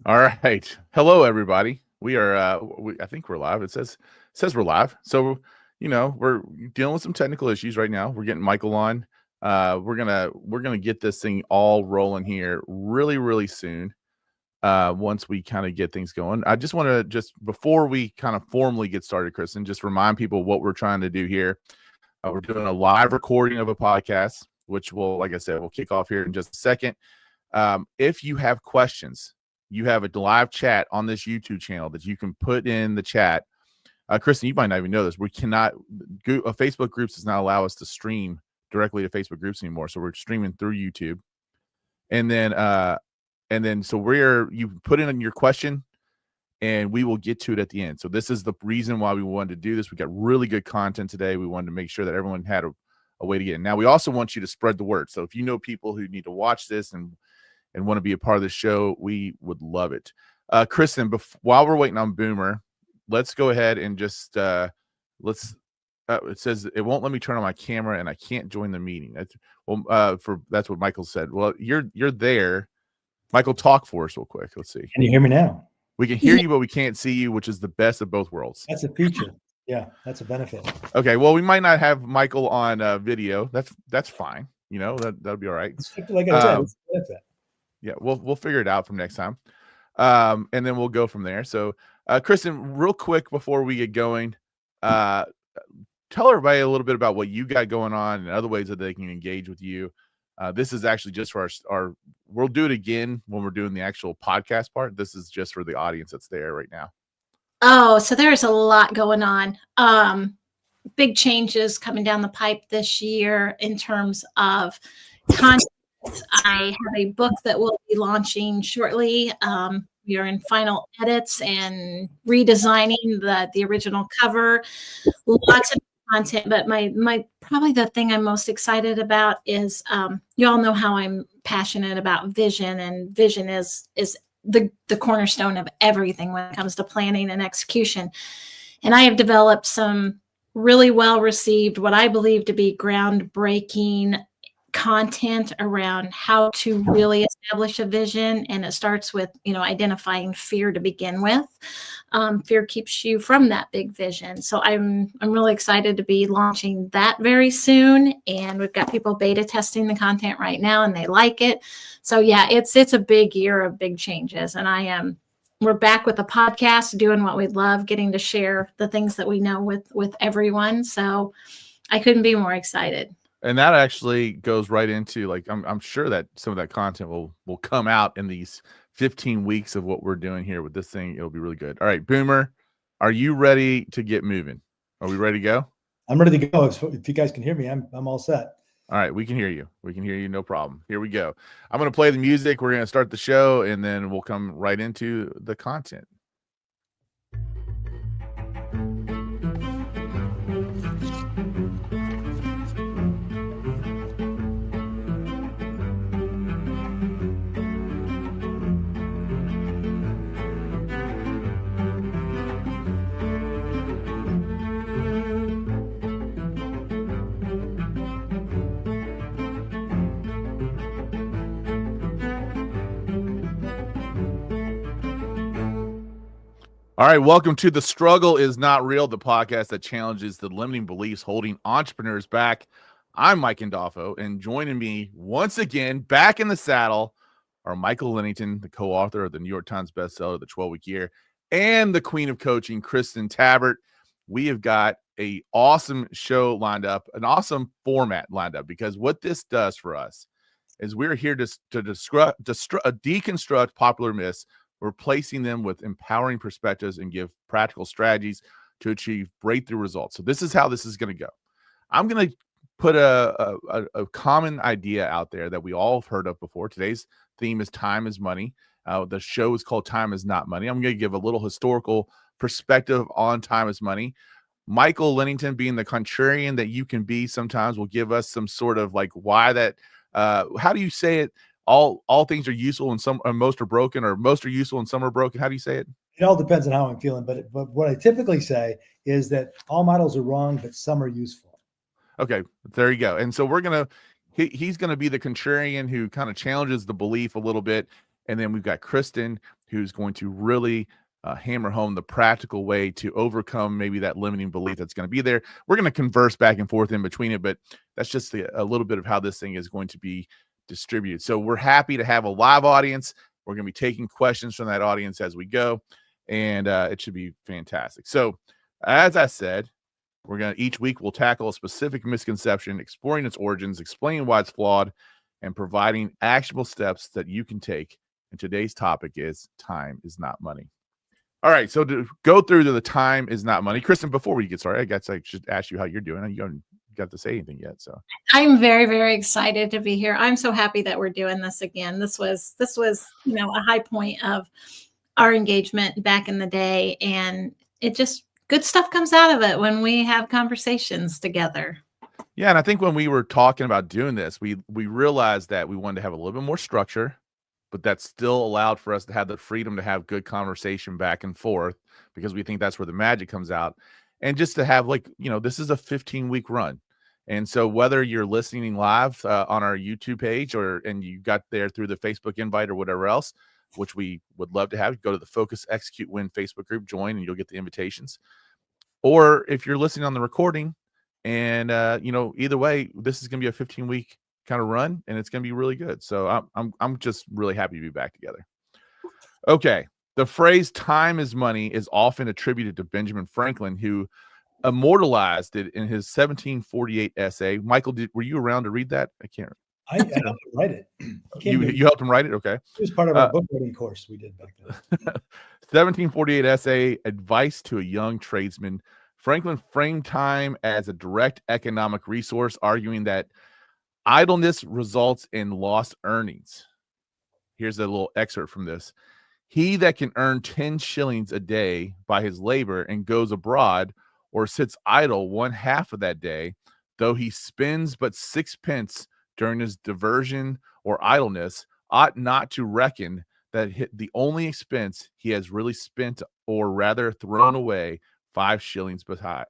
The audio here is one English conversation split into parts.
All right. Hello, everybody. We are. I think we're live. It says we're live. So we're dealing with some technical issues right now. We're getting Michael on. We're gonna get this thing all rolling here really, really soon. Once we kind of get things going, I just want to before we kind of formally get started, Kristin, just remind people what we're trying to do here. We're doing a live recording of a podcast, which will, like I said, we'll kick off here in just a second. If you have questions, you have a live chat on this YouTube channel that you can put in the chat. Kristin, you might not even know this. We cannot, Facebook groups does not allow us to stream directly to Facebook groups anymore. So we're streaming through YouTube. And then so you put in your question and we will get to it at the end. So this is the reason why we wanted to do this. We got really good content today. We wanted to make sure that everyone had a way to get in. Now, we also want you to spread the word. So if you know people who need to watch this and want to be a part of the show, we would love it. Kristin, while we're waiting on Boomer, let's go ahead and just it says it won't let me turn on my camera and I can't join the meeting. That's what Michael said. Well, you're there. Michael, talk for us real quick. Let's see. Can you hear me now? We can hear you, but we can't see you, which is the best of both worlds. That's a feature. Yeah, that's a benefit. Okay, well, we might not have Michael on video. That's fine. That'll be all right. Like I said, it's a benefit. Yeah, we'll figure it out from next time, and then we'll go from there. So, Kristin, real quick before we get going, tell everybody a little bit about what you got going on and other ways that they can engage with you. This is actually just for our. We'll do it again when we're doing the actual podcast part. This is just for the audience that's there right now. Oh, so there's a lot going on. Big changes coming down the pipe this year in terms of content. I have a book that we'll be launching shortly. We are in final edits and redesigning the original cover. Lots of content, but my probably the thing I'm most excited about is you all know how I'm passionate about vision, and vision is the cornerstone of everything when it comes to planning and execution. And I have developed some really well received, what I believe to be groundbreaking content around how to really establish a vision. And it starts with, identifying fear to begin with. Fear keeps you from that big vision. So I'm really excited to be launching that very soon. And we've got people beta testing the content right now and they like it. So yeah, it's a big year of big changes. And we're back with a podcast, doing what we love, getting to share the things that we know with everyone. So I couldn't be more excited. And that actually goes right into, like, I'm sure that some of that content will come out in these 15 weeks of what we're doing here with this thing. It'll be really good. All right, Boomer, are you ready to get moving? Are we ready to go? I'm ready to go. If you guys can hear me, I'm all set. All right, we can hear you. We can hear you, no problem. Here we go. I'm going to play the music. We're going to start the show, and then we'll come right into the content. All right, welcome to The Struggle Is Not Real, the podcast that challenges the limiting beliefs holding entrepreneurs back. I'm Mike Gandolfo, and joining me once again, back in the saddle, are Michael Lennington, the co-author of the New York Times bestseller, The 12-Week Year, and the queen of coaching, Kristin Tabbert. We have got an awesome show lined up, an awesome format lined up, because what this does for us is we're here to deconstruct popular myths, replacing them with empowering perspectives, and give practical strategies to achieve breakthrough results. So this is how this is going to go. I'm going to put a common idea out there that we all have heard of before. Today's theme is time is money. The show is called Time is Not Money. I'm going to give a little historical perspective on time is money. Michael Lennington, being the contrarian that you can be sometimes, will give us some sort of like why that, how do you say it? All things are useful and some, or most are broken, or most are useful and some are broken. How do you say it? It all depends on how I'm feeling, but what I typically say is that all models are wrong, but some are useful. Okay, there you go. And so he's gonna be the contrarian who kind of challenges the belief a little bit, And then we've got Kristin, who's going to really hammer home the practical way to overcome maybe that limiting belief that's going to be there. We're going to converse back and forth in between it, but that's just a little bit of how this thing is going to be distributed. So we're happy to have a live audience. We're going to be taking questions from that audience as we go, and it should be fantastic. So as I said, each week we'll tackle a specific misconception, exploring its origins, explaining why it's flawed, and providing actionable steps that you can take. And today's topic is time is not money. All right, so to go through to the time is not money. Kristin, before we get started, I guess I should ask you how you're doing. You haven't got to say anything yet. So I'm very, very excited to be here. I'm so happy that we're doing this again. This was, a high point of our engagement back in the day, and it just good stuff comes out of it when we have conversations together. Yeah, and I think when we were talking about doing this, we realized that we wanted to have a little bit more structure, but that still allowed for us to have the freedom to have good conversation back and forth, because we think that's where the magic comes out. And just to have this is a 15-week run. And so whether you're listening live on our YouTube page and you got there through the Facebook invite or whatever else, which we would love to have, go to the Focus, Execute, Win Facebook group, join, and you'll get the invitations. Or if you're listening on the recording, and either way, this is going to be a 15-week kind of run, and it's going to be really good. So I'm just really happy to be back together. Okay, the phrase "time is money" is often attributed to Benjamin Franklin, who immortalized it in his 1748 essay. Michael, were you around to read that? I can't. I helped him write it. You helped him write it? Okay. It was part of our book writing course we did back then. 1748 essay, Advice to a Young Tradesman. Franklin framed time as a direct economic resource, arguing that idleness results in lost earnings. Here's a little excerpt from this. He that can earn 10 shillings a day by his labor and goes abroad or sits idle one half of that day, though he spends but 6 pence during his diversion or idleness, ought not to reckon that the only expense he has really spent, or rather thrown away, 5 shillings besides.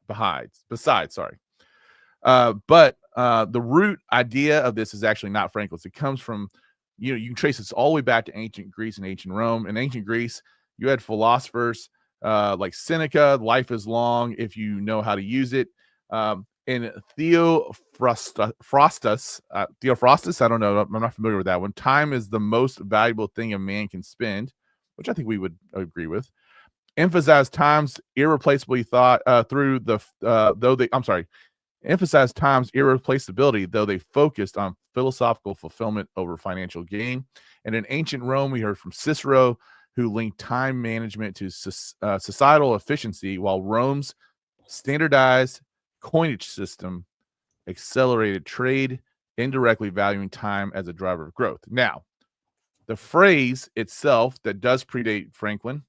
But the root idea of this is actually not Franklin's. It comes from, you can trace this all the way back to ancient Greece and ancient Rome. In ancient Greece, you had philosophers like Seneca, life is long if you know how to use it. And Theophrastus, I don't know, I'm not familiar with that one. Time is the most valuable thing a man can spend, which I think we would agree with. Emphasize time's irreplaceability emphasize time's irreplaceability, though they focused on philosophical fulfillment over financial gain. And in ancient Rome, we heard from Cicero, who linked time management to societal efficiency, while Rome's standardized coinage system accelerated trade, indirectly valuing time as a driver of growth. Now, the phrase itself that does predate Franklin,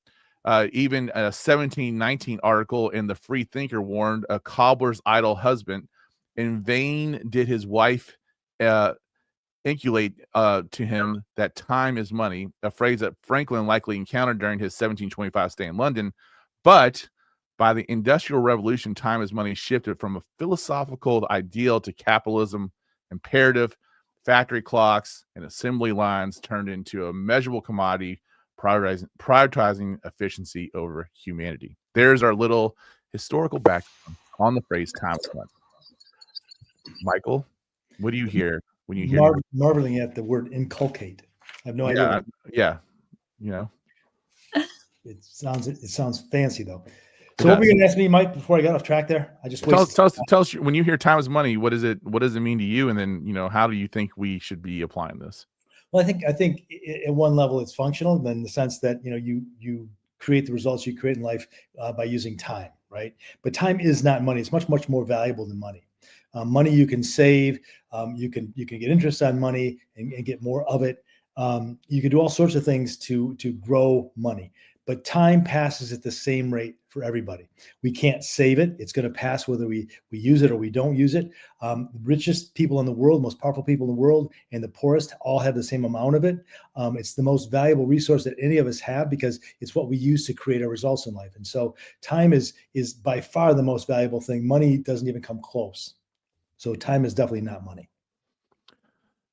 even a 1719 article in the Free Thinker warned a cobbler's idle husband. In vain did his wife inculcate to him that time is money, a phrase that Franklin likely encountered during his 1725 stay in London. But by the Industrial Revolution, time is money shifted from a philosophical ideal to capitalism imperative. Factory clocks and assembly lines turned into a measurable commodity, prioritizing efficiency over humanity. There's our little historical background on the phrase time is money. Michael, what do you hear when you hear marveling at the word inculcate? I have no idea. Yeah, it sounds fancy though. So what were you going to ask me, Mike, before I got off track there? I just tell us when you hear time is money, what does it mean to you? And then, how do you think we should be applying this? Well, I think at one level it's functional, in the sense that, you create the results you create in life by using time, right? But time is not money. It's much, much more valuable than money. Money you can save, you can get interest on money and get more of it. You can do all sorts of things to grow money. But time passes at the same rate for everybody. We can't save it. It's going to pass whether we use it or we don't use it. The richest people in the world, most powerful people in the world, and the poorest all have the same amount of it. It's the most valuable resource that any of us have, because it's what we use to create our results in life. And so time is by far the most valuable thing. Money doesn't even come close. So time is definitely not money.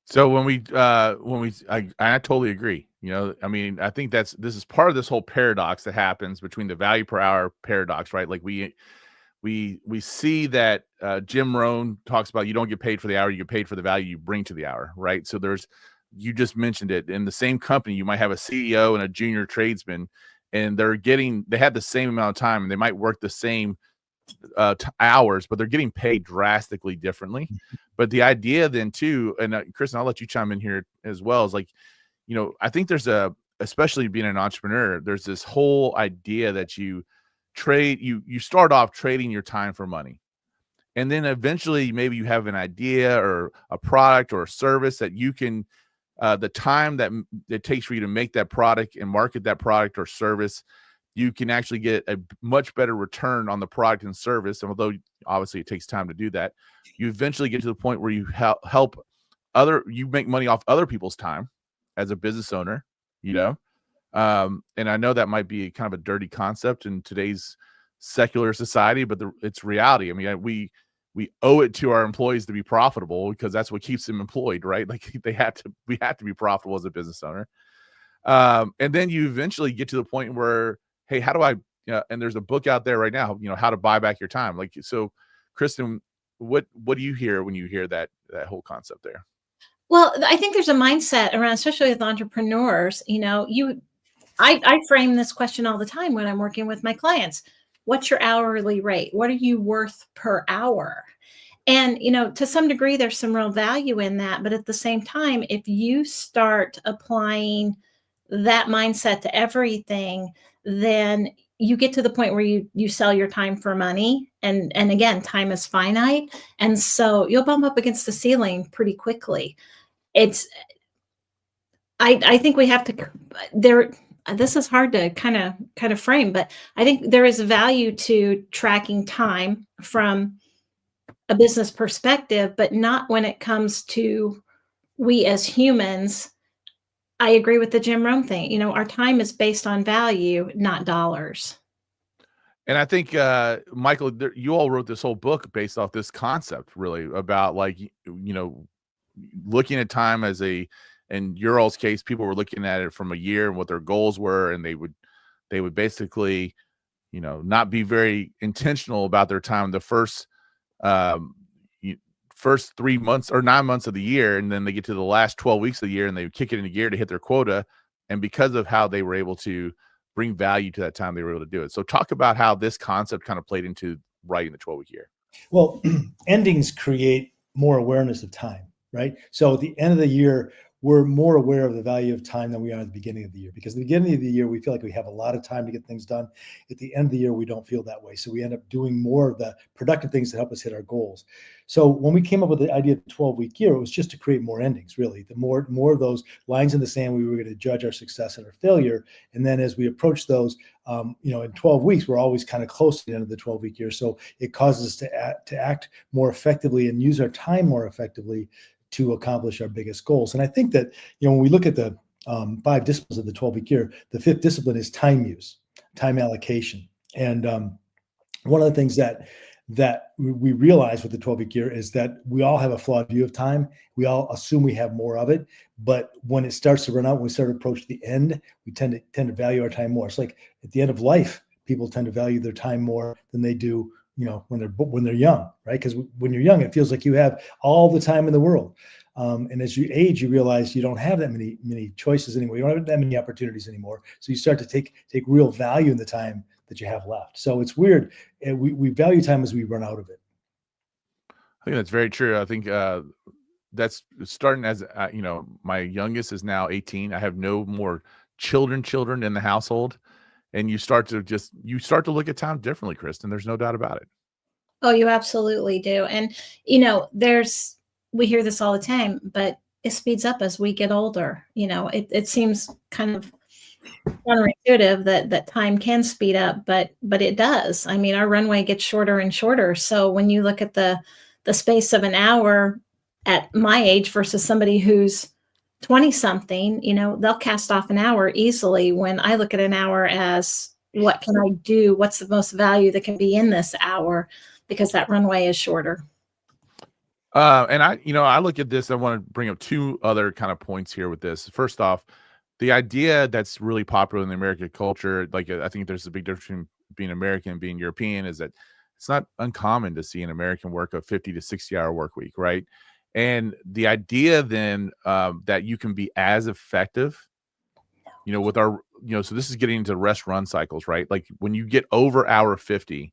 So I totally agree. You know, I mean, I think this is part of this whole paradox that happens between the value per hour paradox, right? Like we see that Jim Rohn talks about you don't get paid for the hour, you get paid for the value you bring to the hour, right? So you just mentioned it, in the same company you might have a CEO and a junior tradesman, and they have the same amount of time, and they might work the same hours, but they're getting paid drastically differently. But the idea then too, and Kristin, I'll let you chime in here as well, is like, you know, I think especially being an entrepreneur, there's this whole idea that you start off trading your time for money. And then eventually maybe you have an idea or a product or a service that you can, the time that it takes for you to make that product and market that product or service, you can actually get a much better return on the product and service. And although obviously it takes time to do that, you eventually get to the point where you you make money off other people's time as a business owner, you know? And I know that might be kind of a dirty concept in today's secular society, but it's reality. I mean, we owe it to our employees to be profitable, because that's what keeps them employed, right? Like we have to be profitable as a business owner. And then you eventually get to the point where, hey, how do I, and there's a book out there right now, you know, how to buy back your time. Like, so Kristin, what do you hear when you hear that whole concept there? Well, I think there's a mindset around, especially with entrepreneurs, you know, I frame this question all the time when I'm working with my clients. What's your hourly rate? What are you worth per hour? And, you know, to some degree, there's some real value in that. But at the same time, if you start applying that mindset to everything, then you get to the point where you sell your time for money. And again, time is finite. And so you'll bump up against the ceiling pretty quickly. I think we have to, this is hard to kind of frame, but I think there is value to tracking time from a business perspective, but not when it comes to we as humans. I agree with the Jim Rohn thing. You know, our time is based on value, not dollars. And I think, Michael, you all wrote this whole book based off this concept, really, about like, you know, looking at time as in your all's case, people were looking at it from a year and what their goals were, and they would basically, you know, not be very intentional about their time the first 3 months or 9 months of the year, and then they get to the last 12 weeks of the year and they would kick it into gear to hit their quota. And because of how they were able to bring value to that time, they were able to do it. So talk about how this concept kind of played into writing the 12-week year. Well, endings create more awareness of time, right? So at the end of the year, we're more aware of the value of time than we are at the beginning of the year, because at the beginning of the year, we feel like we have a lot of time to get things done. At the end of the year, we don't feel that way. So we end up doing more of the productive things that help us hit our goals. So when we came up with the idea of the 12-week year, it was just to create more endings, really. The more of those lines in the sand, we were going to judge our success and our failure. And then as we approach those, you know, in 12 weeks, we're always kind of close to the end of the 12-week year. So it causes us to act more effectively and use our time more effectively to accomplish our biggest goals. And I think that, you know, when we look at the 5 disciplines of the 12-week year, the 5th discipline is time use, time allocation. And one of the things that we realize with the 12-week year is that we all have a flawed view of time. We all assume we have more of it, but when it starts to run out, when we start to approach the end, we tend to value our time more. It's like at the end of life, people tend to value their time more than they do, you know, when they're young, right? Because when you're young, it feels like you have all the time in the world. And as you age, you realize you don't have that many choices anymore. You don't have that many opportunities anymore. So you start to take real value in the time that you have left. So it's weird. We value time as we run out of it. I think that's very true. I think that's starting as, you know, my youngest is now 18. I have no more children in the household. And you start to look at time differently, Kristin. There's no doubt about it. Oh, you absolutely do. And, you know, we hear this all the time, but it speeds up as we get older. You know, it seems kind of counterintuitive that time can speed up, but it does. I mean, our runway gets shorter and shorter. So when you look at the space of an hour at my age versus somebody who's 20 something, you know, they'll cast off an hour easily, when I look at an hour as what can I do? What's the most value that can be in this hour? Because that runway is shorter. And I look at this, I want to bring up 2 other kind of points here with this. First off, the idea that's really popular in the American culture, like I think there's a big difference between being American and being European, is that it's not uncommon to see an American work a 50 to 60-hour work week, right? And the idea then that you can be as effective, with our, so this is getting into rest run cycles, right? Like when you get over hour 50,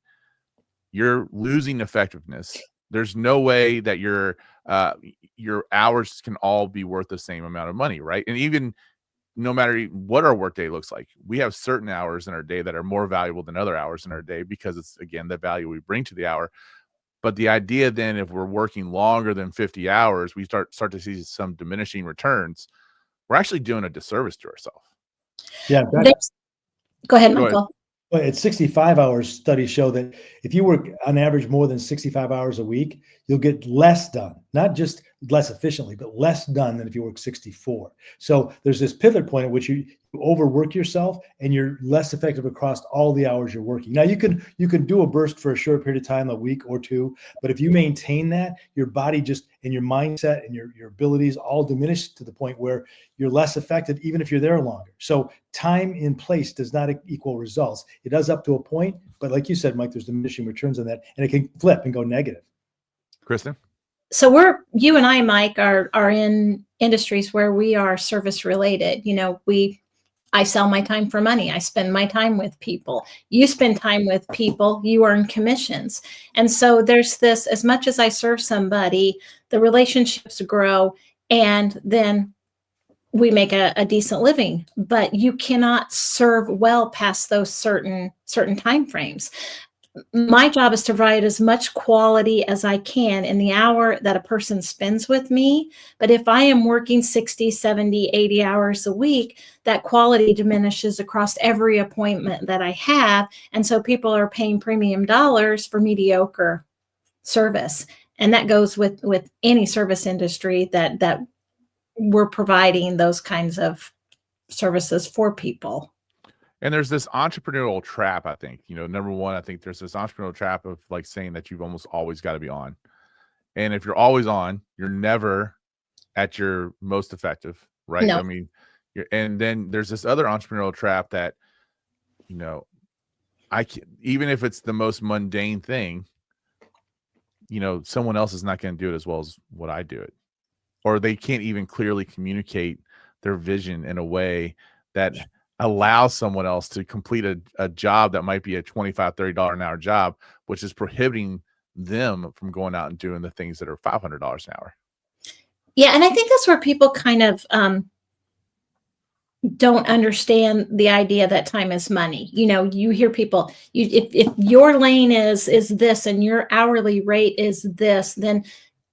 you're losing effectiveness. There's no way that your hours can all be worth the same amount of money, right? And even no matter what our workday looks like, we have certain hours in our day that are more valuable than other hours in our day because it's, again, the value we bring to the hour. But the idea then, if we're working longer than 50 hours, we start to see some diminishing returns. We're actually doing a disservice to ourselves. Yeah. Go ahead, Michael. But at 65 hours, studies show that if you work on average more than 65 hours a week, you'll get less done, not just less efficiently, but less done than if you work 64. So there's this pivot point at which you overwork yourself and you're less effective across all the hours you're working. Now you can do a burst for a short period of time, a week or two, but if you maintain that, your body just, and your mindset and your abilities all diminish to the point where you're less effective, even if you're there longer. So time in place does not equal results. It does up to a point, but like you said, Mike, there's diminishing returns on that, and it can flip and go negative. Kristin? So you and I, Mike, are in industries where we are service related. I sell my time for money. I spend my time with people. You spend time with people, you earn commissions. And so there's this, as much as I serve somebody, the relationships grow, and then we make a decent living, but you cannot serve well past those certain time frames. My job is to provide as much quality as I can in the hour that a person spends with me. But if I am working 60, 70, 80 hours a week, that quality diminishes across every appointment that I have. And so people are paying premium dollars for mediocre service. And that goes with any service industry that we're providing those kinds of services for people. And there's this entrepreneurial trap, I think. Number one, I think there's this entrepreneurial trap of like saying that you've almost always got to be on. And if you're always on, you're never at your most effective, right? No. I mean, and then there's this other entrepreneurial trap that, I can, even if it's the most mundane thing, someone else is not going to do it as well as what I do it. Or they can't even clearly communicate their vision in a way that allow someone else to complete a job that might be a $25, $30 an hour job, which is prohibiting them from going out and doing the things that are $500 an hour. Yeah. And I think that's where people kind of don't understand the idea that time is money. You hear people, if your lane is this and your hourly rate is this, then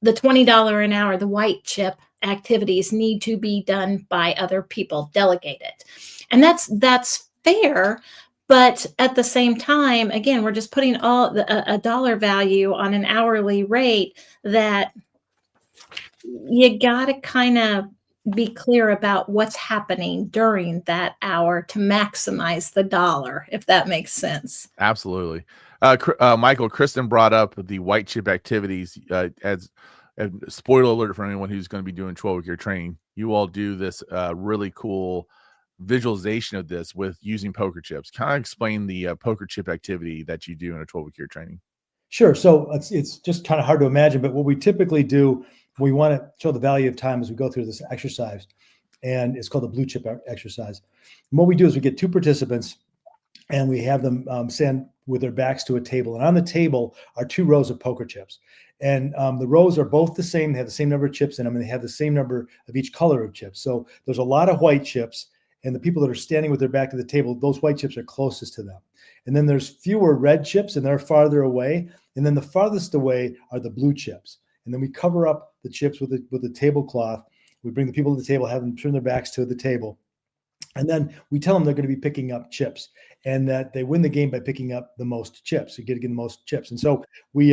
the $20 an hour, the white chip activities need to be done by other people, delegate it. And that's fair. But at the same time, again, we're just putting a dollar value on an hourly rate that you got to kind of be clear about what's happening during that hour to maximize the dollar, if that makes sense. Absolutely. Michael, Kristin brought up the white chip activities as spoiler alert for anyone who's going to be doing 12-week training. You all do this really cool visualization of this with using poker chips. Kind of explain the poker chip activity that you do in a 12-week training. Sure. So it's just kind of hard to imagine, but what we typically do, we want to show the value of time as we go through this exercise, and it's called the blue chip exercise. And what we do is we get two participants and we have them stand with their backs to a table, and on the table are two rows of poker chips. And the rows are both the same. They have the same number of chips in them, and they have the same number of each color of chips. So there's a lot of white chips, and the people that are standing with their back to the table, those white chips are closest to them. And then there's fewer red chips, and they're farther away. And then the farthest away are the blue chips. And then we cover up the chips with a tablecloth. We bring the people to the table, have them turn their backs to the table. And then we tell them they're going to be picking up chips, and that they win the game by picking up the most chips. You get to get the most chips. And so we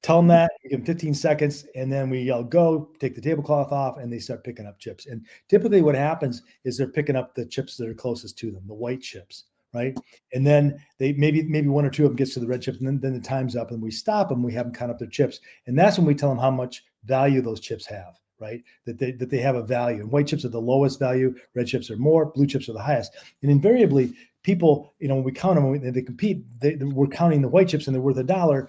tell them that, we give them 15 seconds, and then we yell, go, take the tablecloth off, and they start picking up chips. And typically what happens is they're picking up the chips that are closest to them, the white chips, right? And then they maybe one or two of them gets to the red chips, and then the time's up, and we stop them, we have them count up their chips. And that's when we tell them how much value those chips have. right? That they have a value. And white chips are the lowest value, red chips are more, blue chips are the highest. And invariably, people, when we count them, when they compete, we're counting the white chips and they're worth $1.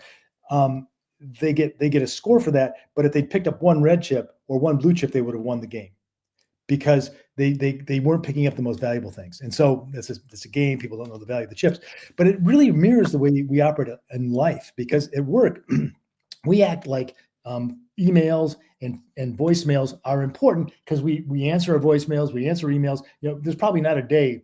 They get a score for that. But if they picked up one red chip or one blue chip, they would have won the game, because they weren't picking up the most valuable things. And so it's a game. People don't know the value of the chips, but it really mirrors the way we operate in life, because at work, we act like emails and voicemails are important, because we answer our voicemails, we answer emails. There's probably not a day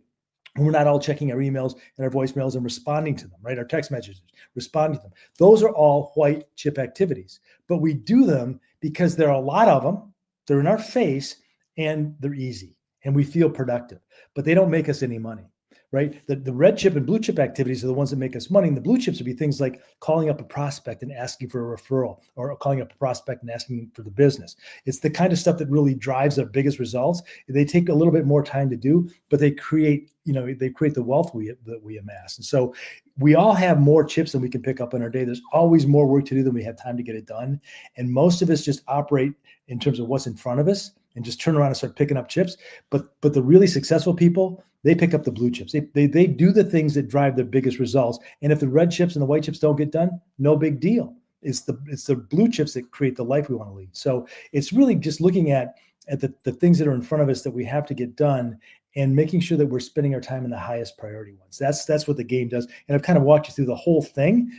when we're not all checking our emails and our voicemails and responding to them, right? Our text messages, responding to them. Those are all white chip activities, but we do them because there are a lot of them. They're in our face and they're easy and we feel productive, but they don't make us any money, right? The red chip and blue chip activities are the ones that make us money. And the blue chips would be things like calling up a prospect and asking for a referral, or calling up a prospect and asking for the business. It's the kind of stuff that really drives our biggest results. They take a little bit more time to do, but they create the wealth that we amass. And so we all have more chips than we can pick up in our day. There's always more work to do than we have time to get it done. And most of us just operate in terms of what's in front of us and just turn around and start picking up chips. But the really successful people, they pick up the blue chips. They do the things that drive their biggest results. And if the red chips and the white chips don't get done, no big deal. It's the blue chips that create the life we want to lead. So it's really just looking at the things that are in front of us that we have to get done, and making sure that we're spending our time in the highest priority ones. That's what the game does. And I've kind of walked you through the whole thing,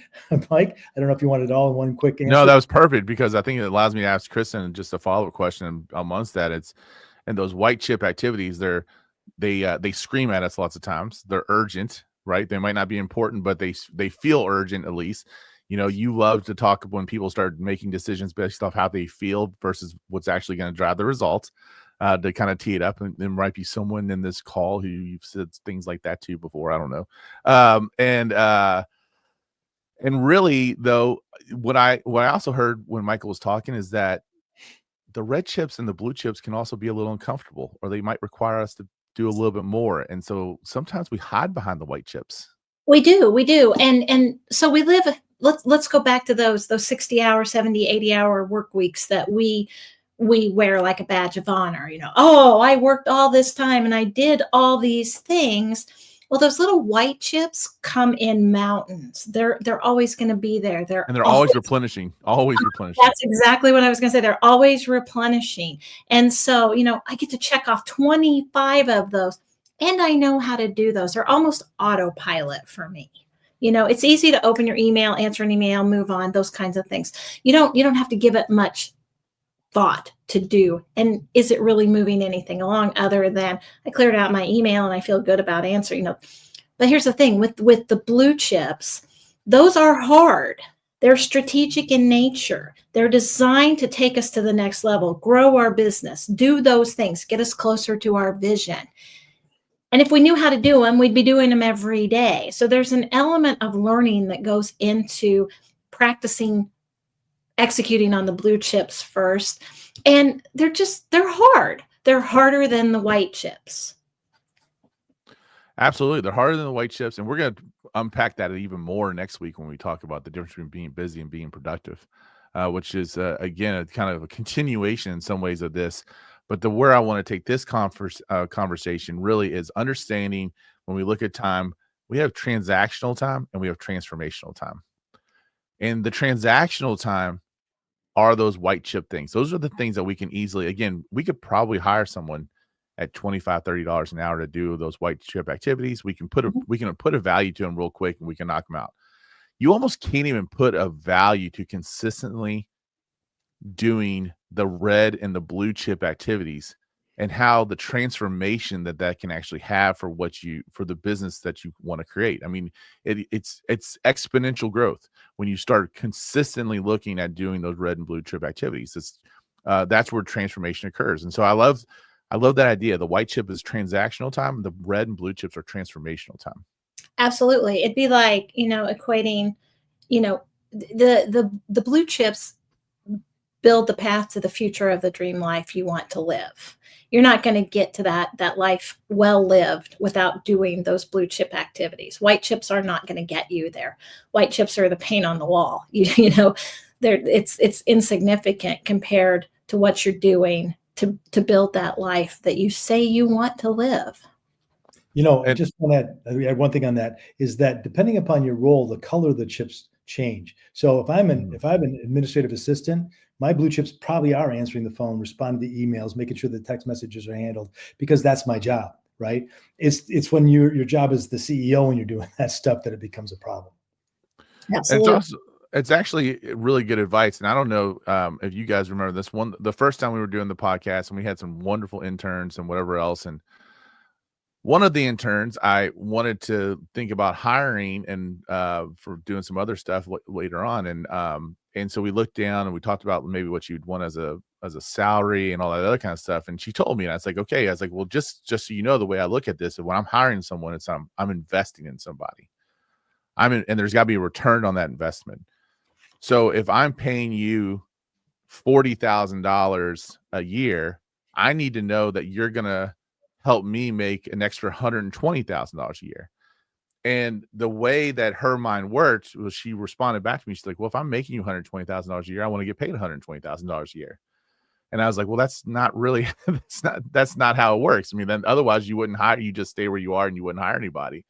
Mike. I don't know if you wanted it all in one quick answer. No, that was perfect, because I think it allows me to ask Kristin just a follow-up question amongst that. And those white chip activities, they scream at us lots of times. They're urgent, right? They might not be important, but they feel urgent, at least. You love to talk when people start making decisions based off how they feel versus what's actually going to drive the results. To kind of tee it up, and there might be someone in this call who you've said things like that to before. I don't know. And really, though, what I also heard when Michael was talking is that the red chips and the blue chips can also be a little uncomfortable, or they might require us to do a little bit more. And so sometimes we hide behind the white chips. We do. And so we live, let's go back to those 60-hour, 70, 80-hour work weeks that we wear like a badge of honor. Oh, I worked all this time and I did all these things. Well, those little white chips come in mountains. They're always going to be there. They're always replenishing. Always replenishing. That's exactly what I was going to say. They're always replenishing. And so, I get to check off 25 of those, and I know how to do those. They're almost autopilot for me. It's easy to open your email, answer an email, move on, those kinds of things. You don't have to give it much thought to do. And is it really moving anything along other than I cleared out my email and I feel good about answering? But here's the thing with the blue chips, those are hard. They're strategic in nature. They're designed to take us to the next level, grow our business, do those things, get us closer to our vision. And if we knew how to do them, we'd be doing them every day. So there's an element of learning that goes into practicing executing on the blue chips first. And they're hard. They're harder than the white chips. Absolutely. They're harder than the white chips. And we're going to unpack that even more next week when we talk about the difference between being busy and being productive, which is, again, a kind of a continuation in some ways of this. But where I want to take this conversation really is understanding, when we look at time, we have transactional time and we have transformational time. And the transactional time are those white chip things. Those are the things that we can easily, again, we could probably hire someone at $25, $30 an hour to do those white chip activities. We can put a value to them real quick and we can knock them out. You almost can't even put a value to consistently doing the red and the blue chip activities, and how the transformation that can actually have for the business that you want to create. I mean, it's exponential growth when you start consistently looking at doing those red and blue chip activities. That's where transformation occurs. And so I love that idea. The white chip is transactional time. The red and blue chips are transformational time. Absolutely. It'd be like, equating, the blue chips build the path to the future of the dream life you want to live. You're not going to get to that life well lived without doing those blue chip activities. White chips are not going to get you there. White chips are the paint on the wall. It's insignificant compared to what you're doing to build that life that you say you want to live. You know, I And just want to add one thing on that is that depending upon your role, the color of the chips change. So if I'm Mm. an administrative assistant, my blue chips probably are answering the phone, responding to emails, making sure the text messages are handled because that's my job, right? It's when your job is the CEO and you're doing that stuff that it becomes a problem. it's Absolutely. also it's actually really good advice, and I don't know, if you guys remember this one the first time we were doing the podcast, and we had some wonderful interns and whatever else, and one of the interns, I wanted to think about hiring and, for doing some other stuff later on, and so we looked down and we talked about maybe what you'd want as a salary and all that other kind of stuff, and she told me, and I was like, "Okay." I was like, "Well, just so you know, the way I look at this, when I'm hiring someone, it's I'm investing in somebody. And there's gotta be a return on that investment. So if I'm paying you $40,000 a year, I need to know that you're gonna help me make an extra $120,000 a year." And the way that her mind worked was she responded back to me. She's like, "Well, if I'm making you $120,000 a year, I want to get paid $120,000 a year." And I was like, "Well, that's not really that's not how it works. I mean, then otherwise you just stay where you are and you wouldn't hire anybody."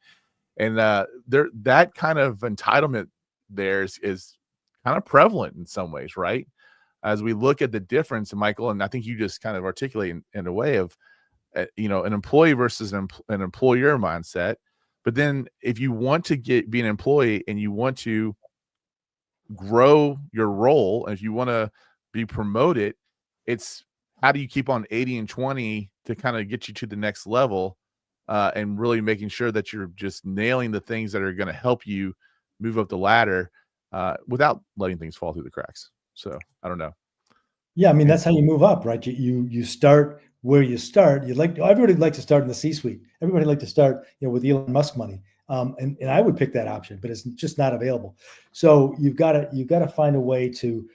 And there that kind of entitlement is kind of prevalent in some ways, right? As we look at the difference, Michael, and I think you just kind of articulate in a way of an employee versus an employer mindset. But then if you want to be an employee and you want to grow your role, and if you want to be promoted, it's how do you keep on 80 and 20 to kind of get you to the next level, and really making sure that you're just nailing the things that are going to help you move up the ladder, without letting things fall through the cracks. So I don't know. Yeah, I mean, And that's how you move up, right? You start where you start. Everybody would like to start in the C-suite. Everybody would like to start, with Elon Musk money. And I would pick that option, but it's just not available. So you've got to find a way to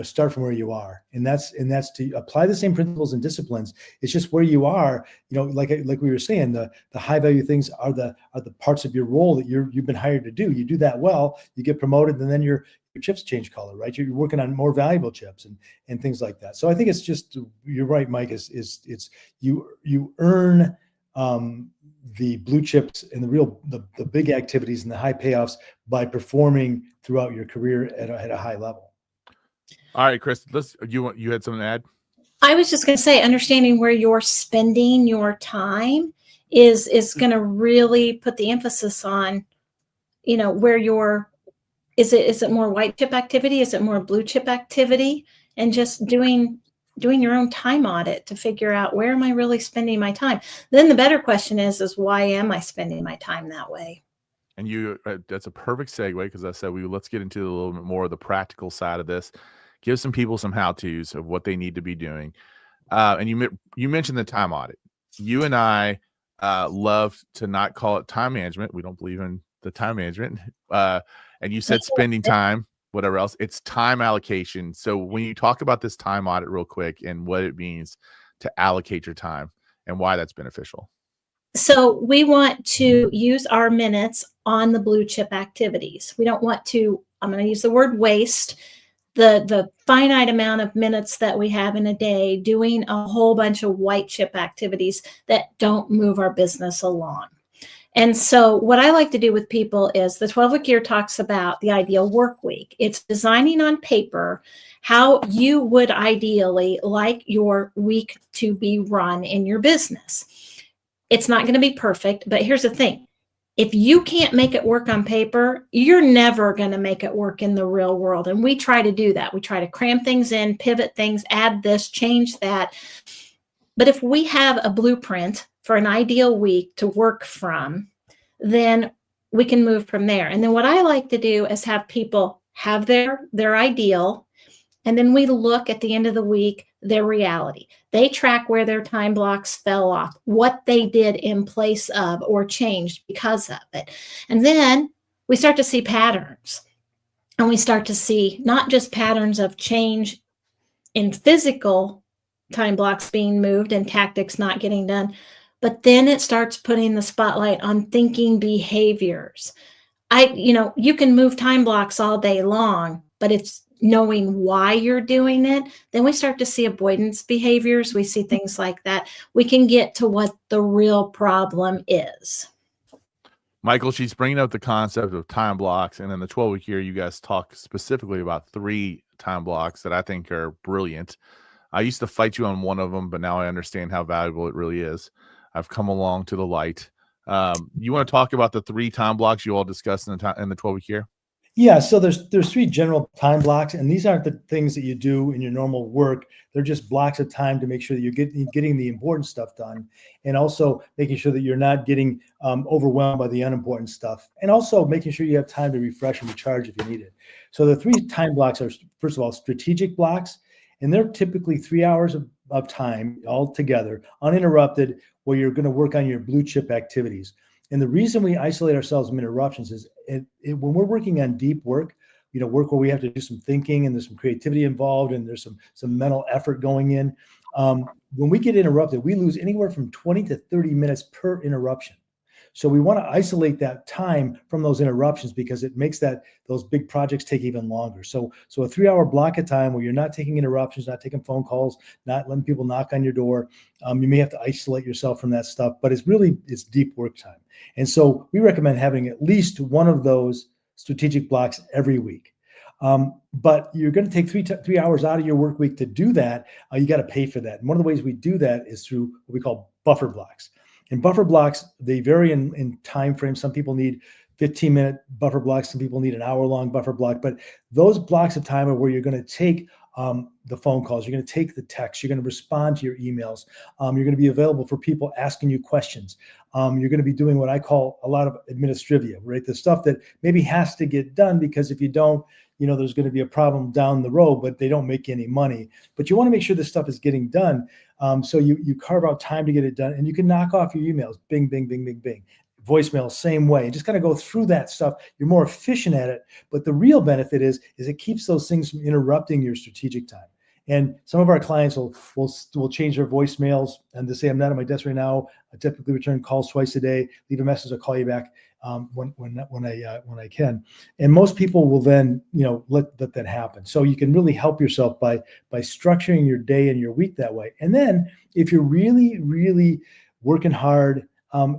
start from where you are, and that's to apply the same principles and disciplines. It's just where you are. Like we were saying, the high value things are the parts of your role that you've been hired to do. You do that well, you get promoted, and then your chips change color, right? You're working on more valuable chips and things like that. So I think it's just, you're right, Mike. It's you earn the blue chips and the big activities and the high payoffs by performing throughout your career at a high level. all right, Chris, you had something to add? I was just going to say, understanding where you're spending your time is going to really put the emphasis on, where is it more white chip activity? Is it more blue chip activity? And just doing your own time audit to figure out, where am I really spending my time? Then the better question is why am I spending my time that way? And that's a perfect segue, because I said let's get into a little bit more of the practical side of this. Give some people some how-tos of what they need to be doing. And you mentioned the time audit. You and I love to not call it time management. We don't believe in the time management. And you said spending time, whatever else. It's time allocation. So when you talk about this time audit real quick and what it means to allocate your time and why that's beneficial. So we want to use our minutes on the blue chip activities. We don't want to, I'm going to use the word waste, the finite amount of minutes that we have in a day doing a whole bunch of white chip activities that don't move our business along. And so what I like to do with people is, the 12-week year talks about the ideal work week. It's designing on paper how you would ideally like your week to be run in your business. It's not going to be perfect, but here's the thing. If you can't make it work on paper, you're never going to make it work in the real world. And we try to do that. We try to cram things in, pivot things, add this, change that. But if we have a blueprint for an ideal week to work from, then we can move from there. And then what I like to do is have people have their ideal, and then we look at the end of the week, their reality. They track where their time blocks fell off, what they did in place of or changed because of it. And then we start to see patterns. And we start to see not just patterns of change in physical time blocks being moved and tactics not getting done, but then it starts putting the spotlight on thinking behaviors. You can move time blocks all day long, but it's knowing why you're doing it, then we start to see avoidance behaviors. We see things like that. We can get to what the real problem is. Michael, she's bringing up the concept of time blocks. And in the 12-week year, you guys talk specifically about 3 time blocks that I think are brilliant. I used to fight you on one of them, but now I understand how valuable it really is. I've come along to the light. You want to talk about the 3 time blocks you all discussed in the 12-week year? Yeah, so there's 3 general time blocks, and these aren't the things that you do in your normal work. They're just blocks of time to make sure that you're getting the important stuff done, and also making sure that you're not getting overwhelmed by the unimportant stuff, and also making sure you have time to refresh and recharge if you need it. So the 3 time blocks are, first of all, strategic blocks, and they're typically 3 hours of time all together, uninterrupted, where you're going to work on your blue chip activities. And the reason we isolate ourselves from interruptions is when we're working on deep work, work where we have to do some thinking and there's some creativity involved and there's some mental effort going in. When we get interrupted, we lose anywhere from 20 to 30 minutes per interruption. So we want to isolate that time from those interruptions because it makes those big projects take even longer. So a 3-hour block of time where you're not taking interruptions, not taking phone calls, not letting people knock on your door. You may have to isolate yourself from that stuff, but it's deep work time. And so we recommend having at least one of those strategic blocks every week. But you're going to take 3 hours out of your work week to do that. You got to pay for that. And one of the ways we do that is through what we call buffer blocks. And buffer blocks, they vary in time frame. Some people need 15-minute buffer blocks. Some people need an hour-long buffer block. But those blocks of time are where you're going to take the phone calls. You're going to take the text. You're going to respond to your emails. You're going to be available for people asking you questions. You're going to be doing what I call a lot of administrivia, right? The stuff that maybe has to get done because if you don't, there's going to be a problem down the road, but they don't make any money. But you want to make sure this stuff is getting done. So you carve out time to get it done, and you can knock off your emails. Bing, bing, bing, bing, bing. Voicemail, same way. Just kind of go through that stuff. You're more efficient at it. But the real benefit is it keeps those things from interrupting your strategic time. And some of our clients will change their voicemails and they say, I'm not at my desk right now. I typically return calls twice a day. Leave a message. I'll call you back when I can. And most people will then, let that happen. So you can really help yourself by structuring your day and your week that way. And then if you're really, really working hard,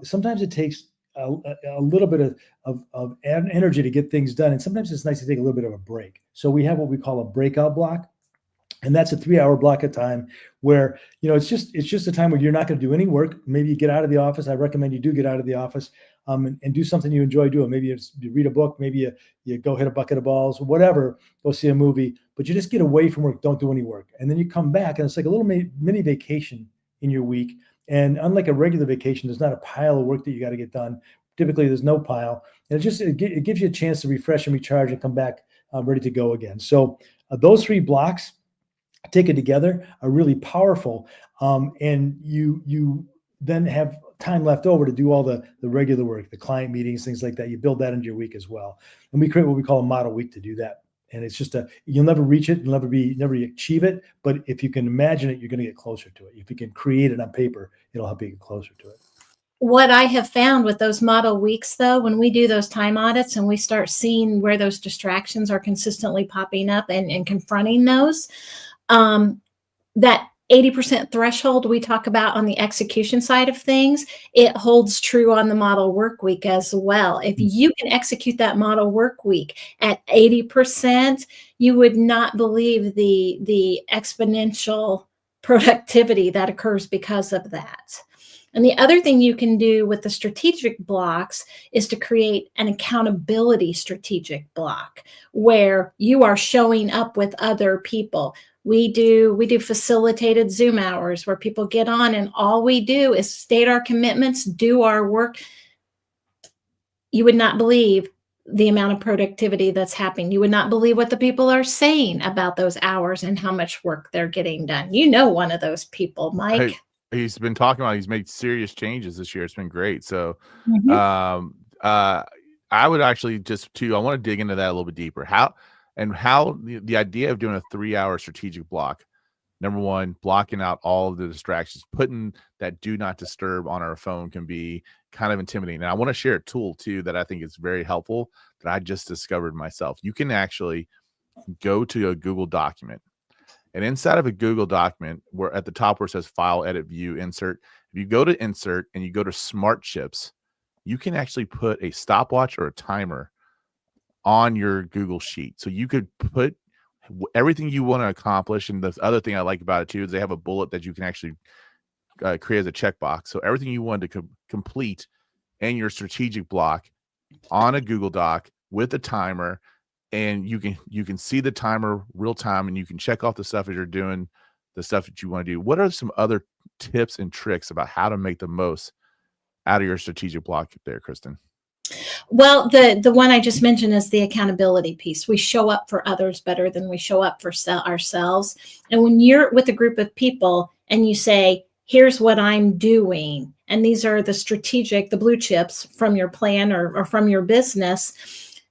sometimes it takes a little bit of energy to get things done. And sometimes it's nice to take a little bit of a break. So we have what we call a breakout block. And that's a 3-hour block of time where, it's just a time where you're not going to do any work. Maybe you get out of the office. I recommend you do get out of the office and do something you enjoy doing. Maybe you read a book, maybe you go hit a bucket of balls, whatever, go see a movie, but you just get away from work, don't do any work. And then you come back and it's like a little mini vacation in your week. And unlike a regular vacation, there's not a pile of work that you got to get done. Typically there's no pile. And it gives you a chance to refresh and recharge and come back ready to go again. So those 3 blocks taken together are really powerful. And you then have time left over to do all the regular work, the client meetings, things like that. You build that into your week as well. And we create what we call a model week to do that. And it's just you'll never reach it, you'll never achieve it. But if you can imagine it, you're going to get closer to it. If you can create it on paper, it'll help you get closer to it. What I have found with those model weeks, though, when we do those time audits and we start seeing where those distractions are consistently popping up and confronting those, that 80% threshold we talk about on the execution side of things, it holds true on the model work week as well. If you can execute that model work week at 80%, you would not believe the exponential productivity that occurs because of that. And the other thing you can do with the strategic blocks is to create an accountability strategic block where you are showing up with other people. We do facilitated Zoom hours where people get on and all we do is state our commitments, do our work. You would not believe the amount of productivity that's happening. You would not believe what the people are saying about those hours and how much work they're getting done. One of those people, Mike. Hey, he's been talking about he's made serious changes this year. It's been great. So I would actually I want to dig into that a little bit deeper. How the idea of doing a 3-hour strategic block, number one, blocking out all of the distractions, putting that do not disturb on our phone can be kind of intimidating. And I want to share a tool too that I think is very helpful that I just discovered myself. You can actually go to a Google document. And inside of a Google document, where at the top where it says file, edit, view, insert, if you go to insert and you go to smart chips, you can actually put a stopwatch or a timer on your Google sheet. So you could put everything you want to accomplish. And the other thing I like about it too is they have a bullet that you can actually create as a checkbox. So everything you want to complete in your strategic block on a Google Doc with a timer, and you can see the timer real time, and you can check off the stuff as you're doing the stuff that you want to do. What are some other tips and tricks about how to make the most out of your strategic block there, Kristin? Well, the one I just mentioned is the accountability piece. We show up for others better than we show up for ourselves. And when you're with a group of people and you say, here's what I'm doing, and these are the blue chips from your plan or from your business,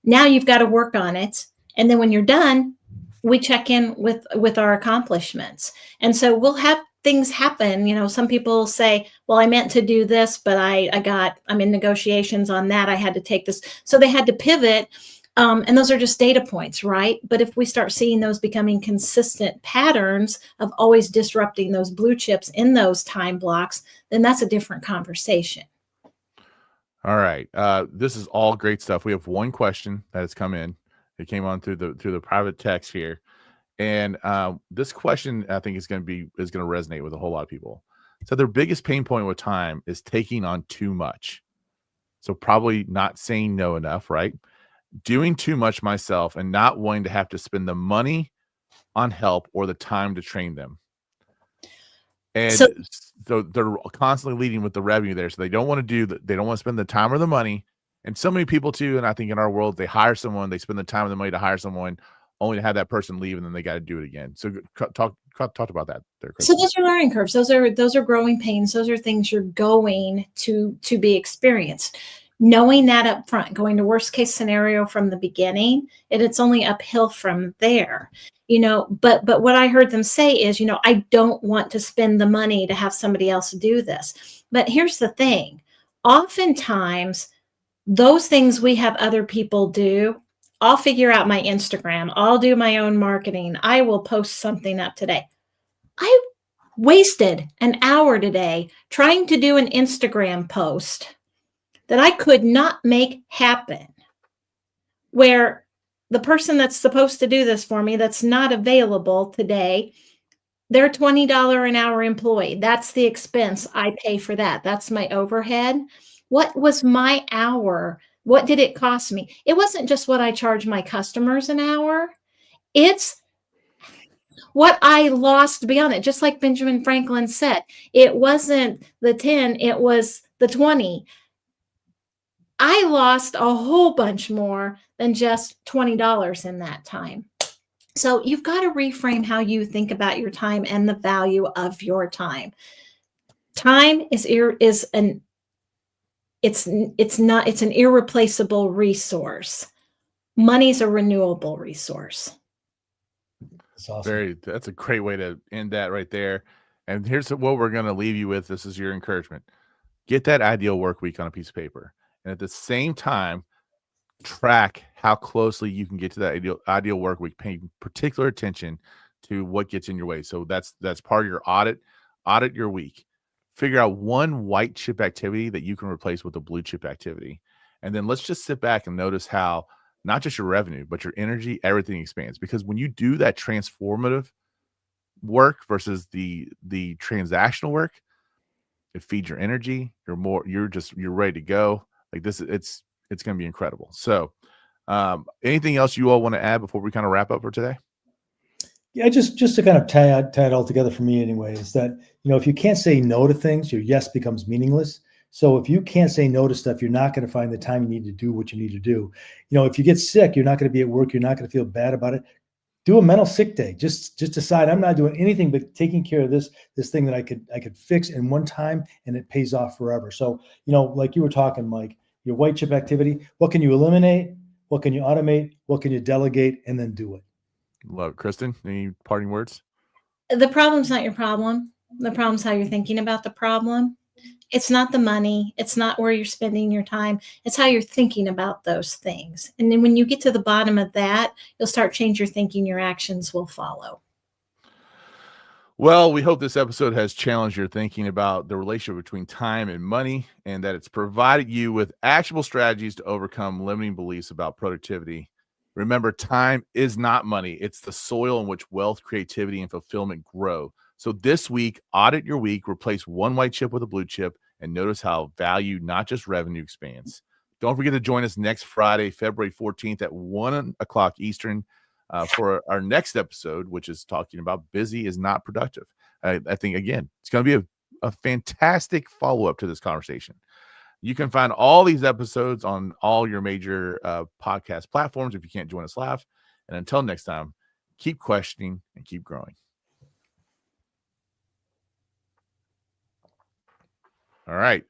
now you've got to work on it. And then when you're done, we check in with our accomplishments. And so we'll have things happen. You know, some people say, well, I meant to do this, but I'm in negotiations on that. I had to take this. So they had to pivot. And those are just data points, right? But if we start seeing those becoming consistent patterns of always disrupting those blue chips in those time blocks, then that's a different conversation. All right. This is all great stuff. We have one question that has come in. It came on through the private text here. And this question, I think, is going to resonate with a whole lot of people. So their biggest pain point with time is taking on too much. So probably not saying no enough, right? Doing too much myself and not wanting to have to spend the money on help or the time to train them. And so they're constantly leading with the revenue there. So they don't want to they don't want to spend the time or the money. And so many people too, and I think in our world, they hire someone, they spend the time and the money to hire someone, only to have that person leave, and then they got to do it again. So talk about that there, Kristin. So those are learning curves. Those are growing pains. Those are things you're going to be experienced. Knowing that up front, going to worst case scenario from the beginning, and it's only uphill from there. You know, but what I heard them say is, you know, I don't want to spend the money to have somebody else do this. But here's the thing. Oftentimes, those things we have other people do, I'll figure out my Instagram. I'll do my own marketing. I will post something up today. I wasted an hour today trying to do an Instagram post that I could not make happen, where the person that's supposed to do this for me, that's not available today, they're $20 an hour employee. That's the expense I pay for that. That's my overhead. What was my hour? What did it cost me? It wasn't just what I charge my customers an hour. It's what I lost beyond it. Just like Benjamin Franklin said, it wasn't the 10, it was the 20. I lost a whole bunch more than just $20 in that time. So you've got to reframe how you think about your time and the value of your time. Time is an irreplaceable resource. Money's a renewable resource. That's awesome. That's a great way to end that right there. And here's what we're going to leave you with. This is your encouragement. Get that ideal work week on a piece of paper. And at the same time, track how closely you can get to that ideal work week, paying particular attention to what gets in your way. So that's part of your audit your week. Figure out one white chip activity that you can replace with a blue chip activity. And then let's just sit back and notice how not just your revenue, but your energy, everything expands. Because when you do that transformative work versus the transactional work, it feeds your energy. You're ready to go. Like this, it's going to be incredible. So anything else you all want to add before we kind of wrap up for today? Yeah, just to kind of tie it all together for me anyway, is that, you know, if you can't say no to things, your yes becomes meaningless. So if you can't say no to stuff, you're not going to find the time you need to do what you need to do. You know, if you get sick, you're not going to be at work. You're not going to feel bad about it. Do a mental sick day. Just decide I'm not doing anything but taking care of this thing that I could fix in one time, and it pays off forever. So, you know, like you were talking, Mike, your white chip activity, what can you eliminate? What can you automate? What can you delegate? And then do it. Love it. Kristin, any parting words? The problem's not your problem. The problem's how you're thinking about the problem. It's not the money. It's not where you're spending your time. It's how you're thinking about those things. And then when you get to the bottom of that, you'll start change your thinking, your actions will follow. Well, we hope this episode has challenged your thinking about the relationship between time and money, and that it's provided you with actionable strategies to overcome limiting beliefs about productivity. Remember, time is not money. It's the soil in which wealth, creativity, and fulfillment grow. So this week, audit your week, replace one white chip with a blue chip, and notice how value, not just revenue, expands. Don't forget to join us next Friday, February 14th at 1 o'clock Eastern for our next episode, which is talking about busy is not productive. I think, again, it's going to be a fantastic follow-up to this conversation. You can find all these episodes on all your major podcast platforms if you can't join us live. And until next time, keep questioning and keep growing. All right.